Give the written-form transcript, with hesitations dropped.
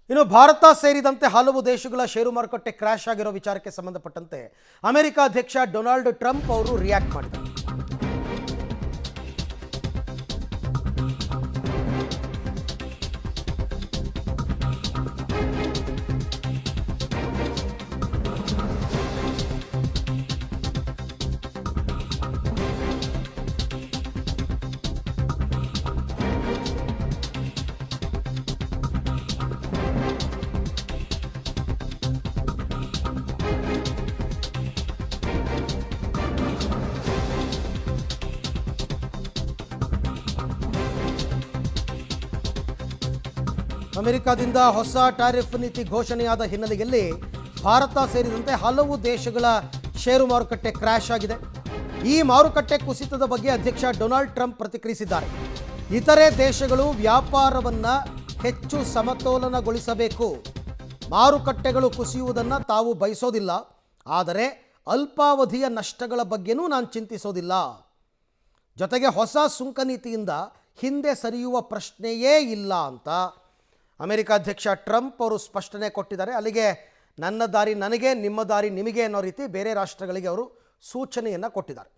ಇನ್ನು ಭಾರತ ಸೇರಿದಂತೆ ಹಲವು ದೇಶಗಳ ಷೇರು ಮಾರುಕಟ್ಟೆ ಕ್ರ್ಯಾಶ್ ಆಗಿರೋ ವಿಚಾರಕ್ಕೆ ಸಂಬಂಧಪಟ್ಟಂತೆ ಅಮೆರಿಕ ಅಧ್ಯಕ್ಷ ಡೊನಾಲ್ಡ್ ಟ್ರಂಪ್ ಅವರು ರಿಯಾಕ್ಟ್ ಮಾಡಿದ್ದಾರೆ. ಅಮೆರಿಕದಿಂದ ಹೊಸ ಟ್ಯಾರಿಫ್ ನೀತಿ ಘೋಷಣೆಯಾದ ಹಿನ್ನೆಲೆಯಲ್ಲಿ ಭಾರತ ಸೇರಿದಂತೆ ಹಲವು ದೇಶಗಳ ಷೇರು ಮಾರುಕಟ್ಟೆ ಕ್ರ್ಯಾಶ್ ಆಗಿದೆ. ಈ ಮಾರುಕಟ್ಟೆ ಕುಸಿತದ ಬಗ್ಗೆ ಅಧ್ಯಕ್ಷ ಡೊನಾಲ್ಡ್ ಟ್ರಂಪ್ ಪ್ರತಿಕ್ರಿಯಿಸಿದ್ದಾರೆ. ಇತರೆ ದೇಶಗಳು ವ್ಯಾಪಾರವನ್ನು ಹೆಚ್ಚು ಸಮತೋಲನಗೊಳಿಸಬೇಕು. ಮಾರುಕಟ್ಟೆಗಳು ಕುಸಿಯುವುದನ್ನು ತಾವು ಬಯಸೋದಿಲ್ಲ, ಆದರೆ ಅಲ್ಪಾವಧಿಯ ನಷ್ಟಗಳ ಬಗ್ಗೆನೂ ನಾನು ಚಿಂತಿಸೋದಿಲ್ಲ. ಜೊತೆಗೆ ಹೊಸ ಸುಂಕ ನೀತಿಯಿಂದ ಹಿಂದೆ ಸರಿಯುವ ಪ್ರಶ್ನೆಯೇ ಇಲ್ಲ ಅಂತ ಅಮೆರಿಕ ಅಧ್ಯಕ್ಷ ಟ್ರಂಪ್ ಅವರು ಸ್ಪಷ್ಟನೆ ಕೊಟ್ಟಿದ್ದಾರೆ. ಅಲ್ಲಿಗೆ ನನ್ನ ದಾರಿ ನನಗೆ, ನಿಮ್ಮ ದಾರಿ ನಿಮಗೆ ಅನ್ನೋ ರೀತಿ ಬೇರೆ ರಾಷ್ಟ್ರಗಳಿಗೆ ಅವರು ಸೂಚನೆಯನ್ನು ಕೊಟ್ಟಿದ್ದಾರೆ.